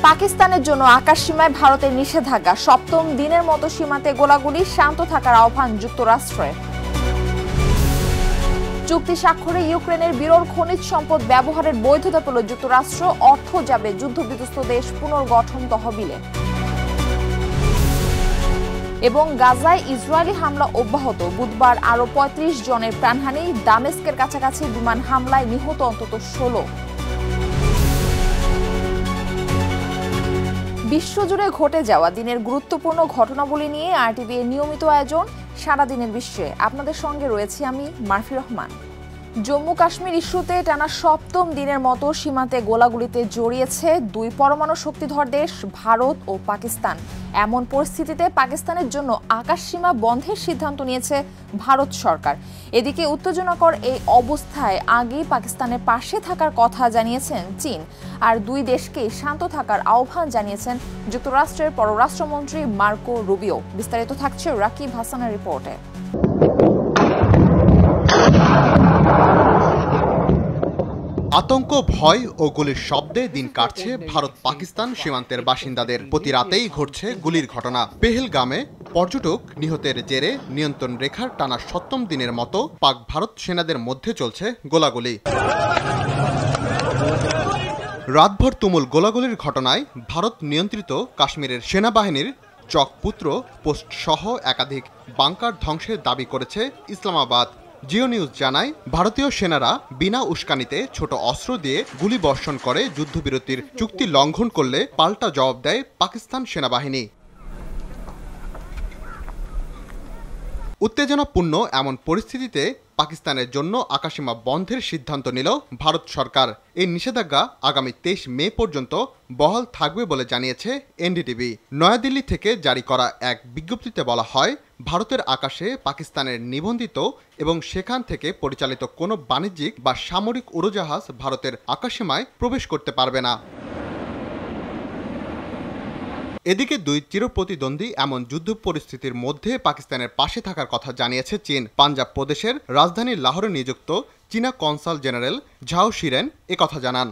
পাকিস্তানের জন্য আকাশসীমায় ভারতের নিষেধাজ্ঞা, সপ্তম দিনের মতো সীমান্তে গোলাগুলি, শান্ত থাকার আহ্বান যুক্তরাষ্ট্রের। চুক্তি স্বাক্ষরে ইউক্রেনের বিরল খনিজ সম্পদ ব্যবহারের বৈধতা পেল যুক্তরাষ্ট্র, অর্থ যাবে যুদ্ধবিধ্বস্ত দেশ পুনর্গঠন তহবিলে। এবং গাজায় ইসরায়েলি হামলা অব্যাহত, বুধবার আরো ৩৫ জনের প্রাণহানি, দামেস্কের কাছাকাছি বিমান হামলায় নিহত অন্তত ১৬। বিশ্বজুড়ে ঘটে যাওয়া দিনের গুরুত্বপূর্ণ ঘটনাবলী নিয়ে আরটিভি এর নিয়মিত আয়োজন সারাদিনের বিশ্বে। আপনাদের সঙ্গে রয়েছি আমি মারফি রহমান। জম্মু কাশ্মীর ইস্যুতে টানা সপ্তম দিনের মতো সীমান্তে গোলাগুলিতে জড়িয়েছে দুই পরমাণু শক্তিধর দেশ ভারত ও পাকিস্তান। এমন পরিস্থিতিতে পাকিস্তানের জন্য আকাশসীমা বন্ধের সিদ্ধান্ত নিয়েছে ভারত সরকার। এদিকে উত্তেজনাকর এই অবস্থায় আগেই পাকিস্তানের পাশে থাকার কথা জানিয়েছেন চীন, আর দুই দেশকেই শান্ত থাকার আহ্বান জানিয়েছেন যুক্তরাষ্ট্রের পররাষ্ট্রমন্ত্রী মার্কো রুবিও। বিস্তারিত থাকছে রাকিব হাসানের রিপোর্টে। আতঙ্ক, ভয় ও গুলির শব্দে দিন কাটছে ভারত পাকিস্তান সীমান্তের বাসিন্দাদের। প্রতি রাতেই ঘটছে গুলির ঘটনা। পেহেলগামে পর্যটক নিহতের জেরে নিয়ন্ত্রণ রেখার টানা সপ্তম দিনের মতো পাক ভারত সেনাদের মধ্যে চলছে গোলাগুলি। রাতভর তুমুল গোলাগুলির ঘটনায় ভারত নিয়ন্ত্রিত কাশ্মীরের সেনাবাহিনীর চকপুত্র পোস্ট সহ একাধিক বাংকার ধ্বংসের দাবি করেছে ইসলামাবাদ। জিও নিউজ জানায়, ভারতীয় সেনারা বিনা উস্কানিতে ছোট অস্ত্র দিয়ে গুলি বর্ষণ করে যুদ্ধবিরতির চুক্তি লঙ্ঘন করলে পাল্টা জবাব দেয় পাকিস্তান সেনাবাহিনী। উত্তেজনাপূর্ণ এমন পরিস্থিতিতে পাকিস্তানের জন্য আকাশসীমা বন্ধের সিদ্ধান্ত নিল ভারত সরকার। এই নিষেধাজ্ঞা আগামী ২৩ মে পর্যন্ত বহাল থাকবে বলে জানিয়েছে এনডিটিভি। নয়াদিল্লি থেকে জারি করা এক বিজ্ঞপ্তিতে বলা হয়, ভারতের আকাশে পাকিস্তানের নিবন্ধিত এবং সেখান থেকে পরিচালিত কোনো বাণিজ্যিক বা সামরিক উড়োজাহাজ ভারতের আকাশসীমায় প্রবেশ করতে পারবে না। এদিকে দুই চিরপ্রতিদ্বন্দ্বী এমন যুদ্ধ পরিস্থিতির মধ্যে পাকিস্তানের পাশে থাকার কথা জানিয়েছে চীন। পাঞ্জাব প্রদেশের রাজধানী লাহোরে নিযুক্ত চীনা কনসাল জেনারেল ঝাও শিরেন একথা জানান।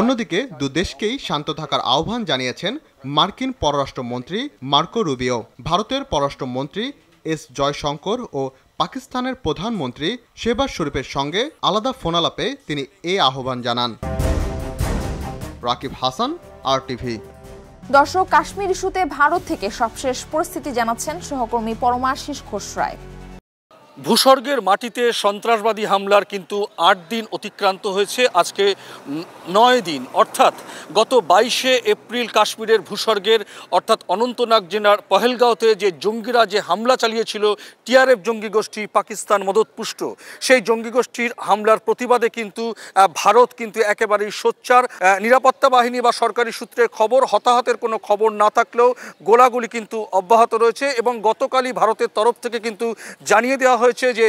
অন্যদিকে দু দেশকেই শান্ত থাকার আহ্বান জানিয়েছেন মার্কিন পররাষ্ট্রমন্ত্রী মার্কো রুবিও। ভারতের পররাষ্ট্রমন্ত্রী এস জয়শঙ্কর ও পাকিস্তানের প্রধানমন্ত্রী শেহবাজ শরীফের সঙ্গে আলাদা ফোনালাপে তিনি এই আহ্বান জানান। রাকিব হাসান, আরটিভি। দর্শক, কাশ্মীর ইস্যুতে ভারত থেকে সবশেষ পরিস্থিতি জানাচ্ছেন সহকর্মী পরমাশিস ঘোষরায়। ভূস্বর্গের মাটিতে সন্ত্রাসবাদী হামলার কিন্তু ৮ দিন অতিক্রান্ত হয়েছে, আজকে ৯ দিন, অর্থাৎ গত ২২শে এপ্রিল কাশ্মীরের ভূস্বর্গের অর্থাৎ অনন্তনাগ জেলার পহেলগাঁওতে যে জঙ্গিরা যে হামলা চালিয়েছিল, টিআরএফ জঙ্গি গোষ্ঠী পাকিস্তান মদতপুষ্ট, সেই জঙ্গি গোষ্ঠীর হামলার প্রতিবাদে কিন্তু ভারত কিন্তু একেবারেই সোচ্চার। নিরাপত্তা বাহিনী বা সরকারি সূত্রের খবর, হতাহতের কোনো খবর না থাকলেও গোলাগুলি কিন্তু অব্যাহত রয়েছে। এবং গতকালই ভারতের তরফ থেকে কিন্তু জানিয়ে দেওয়া হয়েছে যে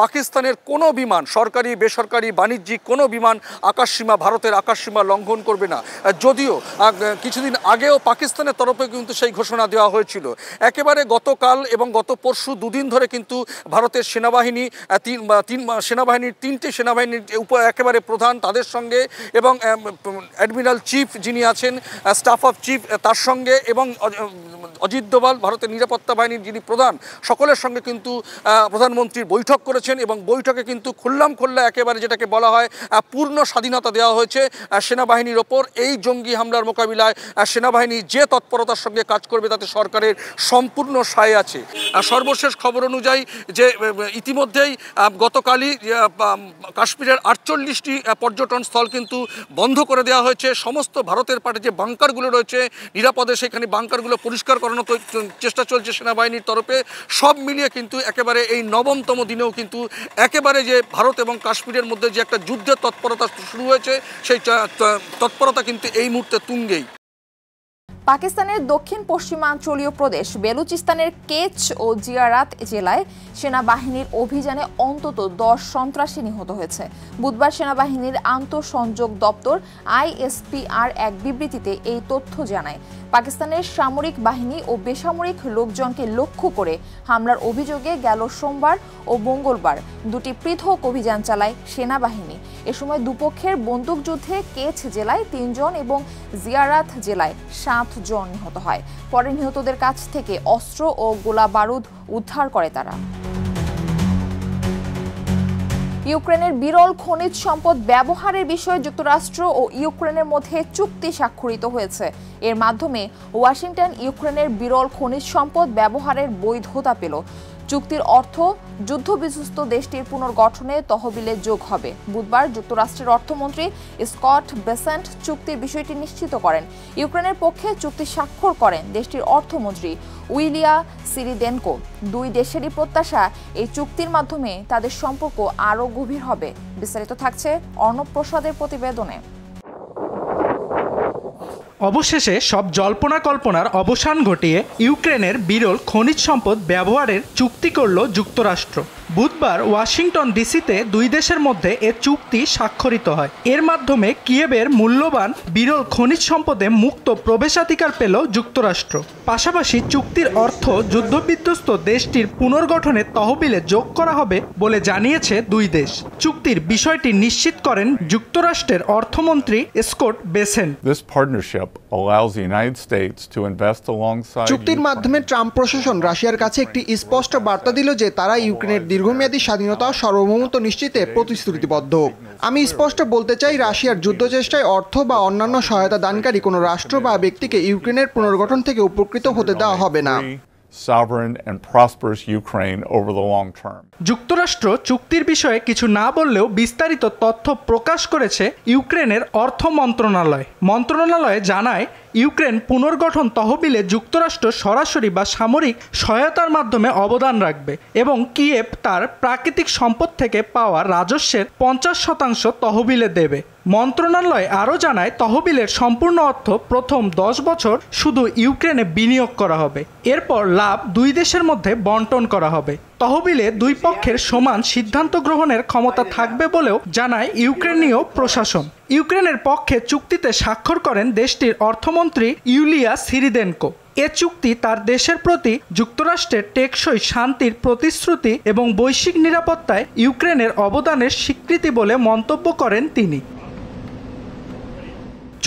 পাকিস্তানের কোনো বিমান, সরকারি বেসরকারি বাণিজ্যিক কোনো বিমান ভারতের আকাশসীমা লঙ্ঘন করবে না। যদিও কিছুদিন আগেও পাকিস্তানের তরফে কিন্তু সেই ঘোষণা দেওয়া হয়েছিল। একেবারে গতকাল এবং গত পরশু দুদিন ধরে কিন্তু ভারতের সেনাবাহিনী সেনাবাহিনীর ৩টে সেনাবাহিনীর একেবারে প্রধান, তাদের সঙ্গে এবং অ্যাডমিরাল চিফ যিনি আছেন, স্টাফ অফ চিফ, তার সঙ্গে এবং অজিত দোভাল ভারতের নিরাপত্তা বাহিনীর যিনি প্রধান, সকলের সঙ্গে কিন্তু প্রধানমন্ত্রীর বৈঠক করেছেন। এবং বৈঠকে কিন্তু খোল্লা একেবারে যেটাকে বলা হয় পূর্ণ স্বাধীনতা দেওয়া হয়েছে সেনাবাহিনীর ওপর। এই জঙ্গি হামলার মোকাবিলায় সেনাবাহিনী যে তৎপরতার সঙ্গে কাজ করবে তাতে সরকারের সম্পূর্ণ সায় আছে। সর্বশেষ খবর অনুযায়ী যে ইতিমধ্যেই গতকালই কাশ্মীরের ৪৮টি পর্যটন স্থল কিন্তু বন্ধ করে দেওয়া হয়েছে। সমস্ত ভারতের পাটে যে বাংকারগুলো রয়েছে নিরাপদে, সেখানে বাংকারগুলো পরিষ্কার করানোর চেষ্টা চলছে সেনাবাহিনীর তরফে। সব মিলিয়ে কিন্তু একেবারে এই ৯তম দিনেও কিন্তু একেবারে যে ভারত এবং কাশ্মীরের মধ্যে যে একটা যুদ্ধের তৎপরতা শুরু হয়েছে, সেই তৎপরতা কিন্তু এই মুহূর্তে তুঙ্গেই। পাকিস্তানের দক্ষিণ পশ্চিমাঞ্চলীয় প্রদেশ বেলুচিস্তানের কেচ ও জিয়ারাত জেলায় সেনাবাহিনীর অভিযানে অন্তত ১০ সন্ত্রাসী নিহত হয়েছে। বুধবার সেনাবাহিনীর আন্তঃসংযোগ দপ্তর আইএসপিআর এক বিবৃতিতে এই তথ্য জানায়। পাকিস্তানের সামরিক বাহিনী ও বেসামরিক লোকজনকে লক্ষ্য করে হামলার অভিযোগে গেল সোমবার ও মঙ্গলবার দুটি পৃথক অভিযান চালায় সেনাবাহিনী। এ সময় দুপক্ষের বন্দুকযুদ্ধে কেচ জেলায় ৩ জন এবং জিয়ারাত জেলায় ৭ জন নিহত হয়। পরে নিহতদের কাছ থেকে অস্ত্র ও গোলা বারুদ উদ্ধার করে তারা। ইউক্রেনের বিরল খনিজ সম্পদ ব্যবহারের বিষয়ে যুক্তরাষ্ট্র ও ইউক্রেনের মধ্যে চুক্তি স্বাক্ষরিত হয়েছে। এর মাধ্যমে ওয়াশিংটন ইউক্রেনের বিরল খনিজ সম্পদ ব্যবহারের বৈধতা পেল। চুক্তির অর্থ যুদ্ধবিধ্বস্ত দেশটির পুনর্গঠনে তহবিলে যোগ হবে। বুধবার যুক্তরাষ্ট্রের অর্থমন্ত্রী স্কট বেসেন্ট চুক্তির বিষয়টি নিশ্চিত করেন। ইউক্রেনের পক্ষে চুক্তি স্বাক্ষর করেন দেশটির অর্থমন্ত্রী উইলিয়া সিরিদেনকো। দুই দেশেরই প্রত্যাশা এই চুক্তির মাধ্যমে তাদের সম্পর্ক আরও গভীর হবে। বিস্তারিত থাকছে অর্ণব প্রসাদের প্রতিবেদনে। অবশেষে সব জল্পনা কল্পনার অবসান ঘটিয়ে ইউক্রেনের বিরল খনিজ সম্পদ ব্যবহারের চুক্তি করল যুক্তরাষ্ট্র। বুধবার ওয়াশিংটন ডিসিতে দুই দেশের মধ্যে এ চুক্তি স্বাক্ষরিত হয়। এর মাধ্যমে কিয়েভের মূল্যবান বিরল খনিজ সম্পদে মুক্ত প্রবেশাধিকার পেল যুক্তরাষ্ট্র। পাশাপাশি চুক্তির অর্থ যুদ্ধবিধ্বস্ত দেশটির পুনর্গঠনে তহবিলে যোগ করা হবে বলে জানিয়েছে দুই দেশ। চুক্তির বিষয়টি নিশ্চিত করেন যুক্তরাষ্ট্রের অর্থমন্ত্রী স্কট বেসেন্ট। চুক্তির মাধ্যমে ট্রাম্প প্রশাসন রাশিয়ার কাছে একটি স্পষ্ট বার্তা দিল যে তারা ইউক্রেনের দীর্ঘমেয়াদী স্বাধীনতা ও সার্বভৌমত্ব নিশ্চিতে প্রতিশ্রুতিবদ্ধ। আমি স্পষ্ট বলতে চাই, রাশিয়ার যুদ্ধচেষ্টায় অর্থ বা অন্যান্য সহায়তা দানকারী কোনো রাষ্ট্র বা ব্যক্তিকে ইউক্রেনের পুনর্গঠন থেকে উপকৃত হতে দেওয়া হবে না। sovereign and prosperous Ukraine over the long term. যুক্তরাষ্ট্র চুক্তির বিষয়ে কিছু না বললেও বিস্তারিত তথ্য প্রকাশ করেছে ইউক্রেনের অর্থ মন্ত্রণালয়। মন্ত্রণালয় জানায়, ইউক্রেন পুনর্গঠন তহবিলে যুক্তরাষ্ট্র সরাসরি বা সামরিক সহায়তার মাধ্যমে অবদান রাখবে এবং কিয়েভ তার প্রাকৃতিক সম্পদ থেকে পাওয়া রাজস্বের 50% তহবিলে দেবে। মন্ত্রণালয় আরও জানায়, তহবিলের সম্পূর্ণ অর্থ প্রথম 10 বছর শুধু ইউক্রেনে বিনিয়োগ করা হবে। এরপর লাভ দুই দেশের মধ্যে বন্টন করা হবে। তহবিলে দুই পক্ষের সমান সিদ্ধান্ত গ্রহণের ক্ষমতা থাকবে বলেও জানায় ইউক্রেনীয় প্রশাসন। ইউক্রেনের পক্ষে চুক্তিতে স্বাক্ষর করেন দেশটির অর্থমন্ত্রী ইউলিয়া সিরিদেনকো। এ চুক্তি তার দেশের প্রতি যুক্তরাষ্ট্রের টেকসই শান্তির প্রতিশ্রুতি এবং বৈশ্বিক নিরাপত্তায় ইউক্রেনের অবদানের স্বীকৃতি বলে মন্তব্য করেন তিনি।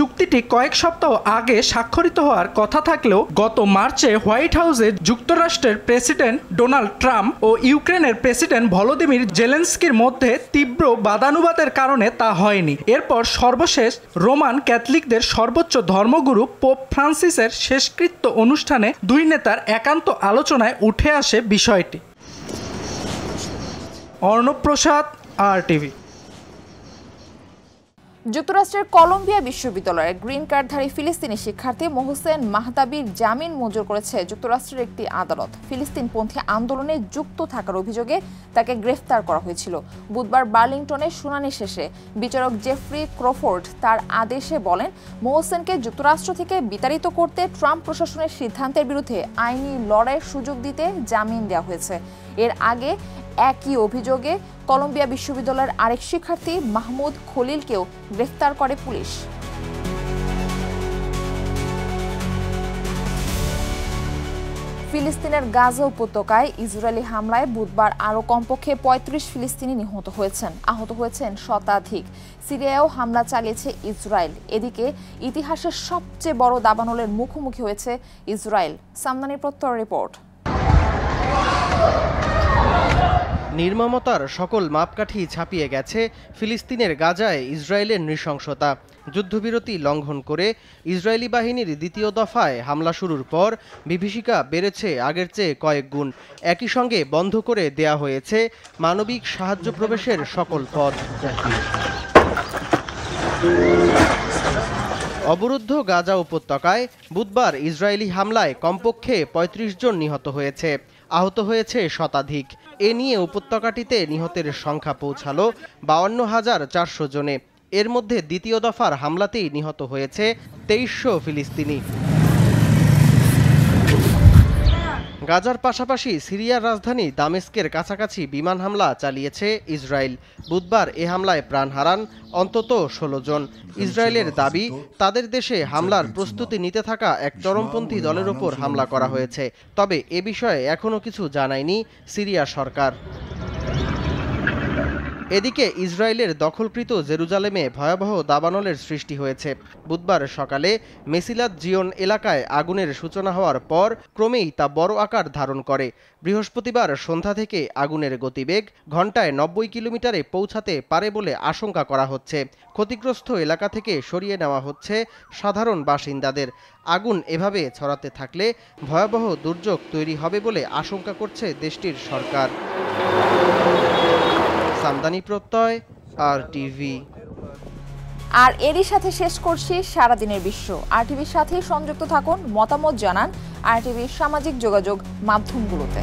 চুক্তিটি কয়েক সপ্তাহ আগে স্বাক্ষরিত হওয়ার কথা থাকলেও গত মার্চে হোয়াইট হাউসে যুক্তরাষ্ট্রের প্রেসিডেন্ট ডোনাল্ড ট্রাম্প ও ইউক্রেনের প্রেসিডেন্ট ভলোদিমির জেলেনস্কির মধ্যে তীব্র বাদানুবাদের কারণে তা হয়নি। এরপর সর্বশেষ রোমান ক্যাথলিকদের সর্বোচ্চ ধর্মগুরু পোপ ফ্রান্সিসের শেষকৃত্য অনুষ্ঠানে দুই নেতার একান্ত আলোচনায় উঠে আসে বিষয়টি। অর্ণব প্রসাদ, RTV। যুক্তরাষ্ট্রের কলম্বিয়া বিশ্ববিদ্যালয়ের গ্রিন কার্ডধারী ফিলিস্তিনি শিক্ষার্থী মোহসেন মাহতাবির জামিন মঞ্জুর করেছে যুক্তরাষ্ট্রের একটি আদালত। ফিলিস্তিনপন্থী আন্দোলনে যুক্ত থাকার অভিযোগে তাকে গ্রেফতার করা হয়েছিল। বুধবার বার্লিংটনে শুনানি শেষে বিচারক জেফ্রি ক্রফোর্ড তার আদেশে বলেন, মোহসেনকে যুক্তরাষ্ট্র থেকে বিতাড়িত করতে ট্রাম্প প্রশাসনের সিদ্ধান্তের বিরুদ্ধে আইনি লড়াইয়ের সুযোগ দিতে জামিন দেওয়া হয়েছে। এর আগে একই অভিযোগে কলম্বিয়া বিশ্ববিদ্যালয়ের আরেক শিক্ষার্থী মাহমুদ খলিলকেও গ্রেফতার করে পুলিশ। ফিলিস্তিনের গাজা উপত্যকায় ইসরায়েলি হামলায় বুধবার আরও কমপক্ষে 35 ফিলিস্তিনি নিহত হয়েছেন, আহত হয়েছেন শতাধিক। সিরিয়ায়ও হামলা চালিয়েছে ইসরায়েল। এদিকে ইতিহাসের সবচেয়ে বড় দাবানলের মুখোমুখি হয়েছে ইসরায়েল। সামদানির প্রত্যয় রিপোর্ট। নির্মমতার সকল মাপকাঠি ছাপিয়ে গেছে ফিলিস্তিনের গাজায় ইসরায়েলের নৃশংসতা। যুদ্ধবিরতি লঙ্ঘন করে ইসরায়েলি বাহিনীর দ্বিতীয় দফায় হামলা শুরুর পর বিভীষিকা বেড়েছে আগের চেয়ে কয়েক গুণ। একই সঙ্গে বন্ধ করে দেয়া হয়েছে মানবিক সাহায্য প্রবেশের সকল পথ। অবরুদ্ধ গাজা উপত্যকায় বুধবার ইসরায়েলি হামলায় কমপক্ষে 35 জন নিহত হয়েছে, আহত হয়েছে শতাধিক। এ নিয়ে উপত্যকাটিতে নিহতের সংখ্যা পৌঁছালো 52,400 জনে। এর মধ্যে দ্বিতীয় দফার হামলাতেই নিহত হয়েছে 2300 ফিলিস্তিনি। গাজার পাশাপাশি সিরিয়ার রাজধানী দামেস্কের কাছাকাছি বিমান হামলা চালিয়েছে ইসরায়েল। বুধবার এ হামলায় প্রাণ হারান অন্তত ১৬ জন। ইসরায়েলের দাবি, তাদের দেশে হামলার প্রস্তুতি নিতে থাকা এক চরমপন্থী দলের ওপর হামলা করা হয়েছে। তবে এ বিষয়ে এখনও কিছু জানায়নি সিরিয়া সরকার। এদিকে ইসরায়েলের দখলকৃত জেরুজালেমে ভয়াবহ দাবানলের সৃষ্টি হয়েছে। বুধবার সকালে মেসিলাত জিওন এলাকায় আগুনের সূচনা হওয়ার পর ক্রমেই তা বড় আকার ধারণ করে। বৃহস্পতিবার সন্ধ্যা থেকে আগুনের গতিবেগ ঘন্টায় ৯০ কিলোমিটারে পৌঁছাতে পারে বলে আশঙ্কা করা হচ্ছে। ক্ষতিগ্রস্ত এলাকা থেকে সরিয়ে নেওয়া হচ্ছে সাধারণ বাসিন্দাদের। আগুন এভাবে ছড়াতে থাকলে ভয়াবহ দুর্যোগ তৈরি হবে বলে আশঙ্কা করছে দেশটির সরকার। সামদানি প্রত্যয়, RTV। আর এরই সাথে শেষ করছি সারাদিনের বিশ্ব। RTVর সাথে সংযুক্ত থাকুন, মতামত জানান RTVর সামাজিক যোগাযোগ মাধ্যমগুলোতে।